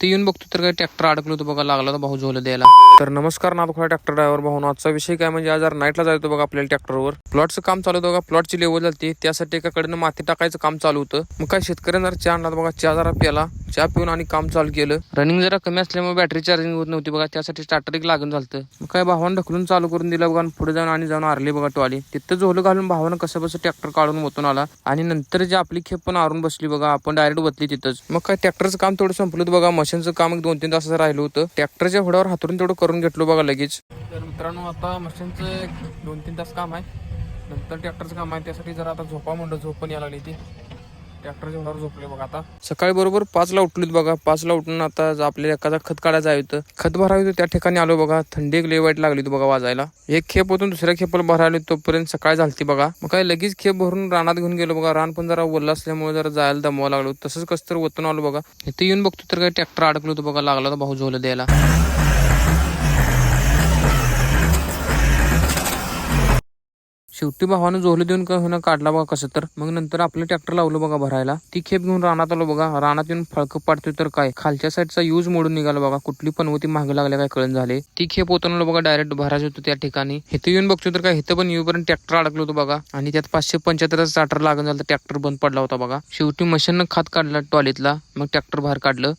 ते येऊन बघतो तर काय ट्रॅक्टर अडकलो होतो बघा, लागला तर भाऊ झोलं द्यायला. तर नमस्कार नादखोळा ट्रॅक्टर ड्रायव्हर भाऊ. आजचा विषय काय म्हणजे आज नाईटला जायचो बघा आपल्याला ट्रॅक्टरवर. प्लॉटचं काम चालू होतं बघा, प्लॉटची लेवल झाली त्यासाठी एकाकडनं माती टाकायचं काम चालू होतं. मग काय शेतकऱ्यांना जरा चहा आणला बघा, चहा जरा प्याला, चहा पिऊन आणि काम चालू केलं. रनिंग जरा कमी असल्यामुळे बॅटरी चार्जिंग होत नव्हती बघा, त्यासाठी स्टार्टर एक लागून झालं. मग काय भावानं ढकलून चालू करून दिलं बघा, पुढे जाऊन आणि जाऊन आरली बघा टॉली. तिथं झोलं घालून भावानं कसं बसं ट्रॅक्टर काढून ओतून आला आणि नंतर जी आपली खेप पण आवरून बसली बघा, आपण डायरेक्ट बसली तिथंच. मग काय ट्रॅक्टरचं काम थोडं संपलं बघा, मशीनचं काम 2-3 तासाचं राहिलं होतं. ट्रॅक्टरच्या घोड्यावर हातरून तेवढं करून घेतलो बघा लगेच. तर मित्रांनो आता मशीनचं 2-3 तास काम आहे, नंतर ट्रॅक्टरचं काम आहे. त्यासाठी जरा आता झोपा म्हणलं, झोप पण यायला लागली ती. ट्रॅक्टरच्या घोड्यावर झोपले बघा. आता सकाळी बरोबर 5ला उठलीत बघा. 5ला उठून आता आपल्याला एखादा खत काढायचं आहे होतं, खत भरायचं होतं. त्या ठिकाणी आलो बघा, थंडी एक लय वाईट लागली होती बघा वाजायला. एक खेप होतून दुसऱ्या खेपाला भरायला तोपर्यंत सकाळ झालती बघा. मग काय लगेच खेप भरून रानात घेऊन गेलो बघा. रान पण जरा ओलं असल्यामुळे जरा जायला दमवा लागलो. तसंच कसं तर ओतून आलो बघा. इथे येऊन बघतो तर काय ट्रॅक्टर अडकलो होतं बघा, लागला तर भाऊ झोलं द्यायला. शेवटी भावानं झोलं देऊन काय होणं काढला बघा कसं तर. मग नंतर आपलं ट्रॅक्टर लावलं बघा भरायला. ती खेप घेऊन रानात आलो बघा. रानात येऊन फळकं पाडतोय तर काय खालच्या साईडचा यूज मोडून निघाला बघा. कुठली पनवती मागे लागल्या काय कळण झाले. ती खेप होतं बघा, डायरेक्ट भरायचं होतं त्या ठिकाणी. इथे येऊन बघतो तर काय इथं पण येऊपर्यंत ट्रॅक्टर अडकलो होतो बघा आणि त्यात 575 स्टार्टर लागून झालं. ट्रॅक्टर बंद पडला होता बघा. शेवटी मशीननं खात काढला टॉलीतला, मग ट्रॅक्टर बाहेर काढलं.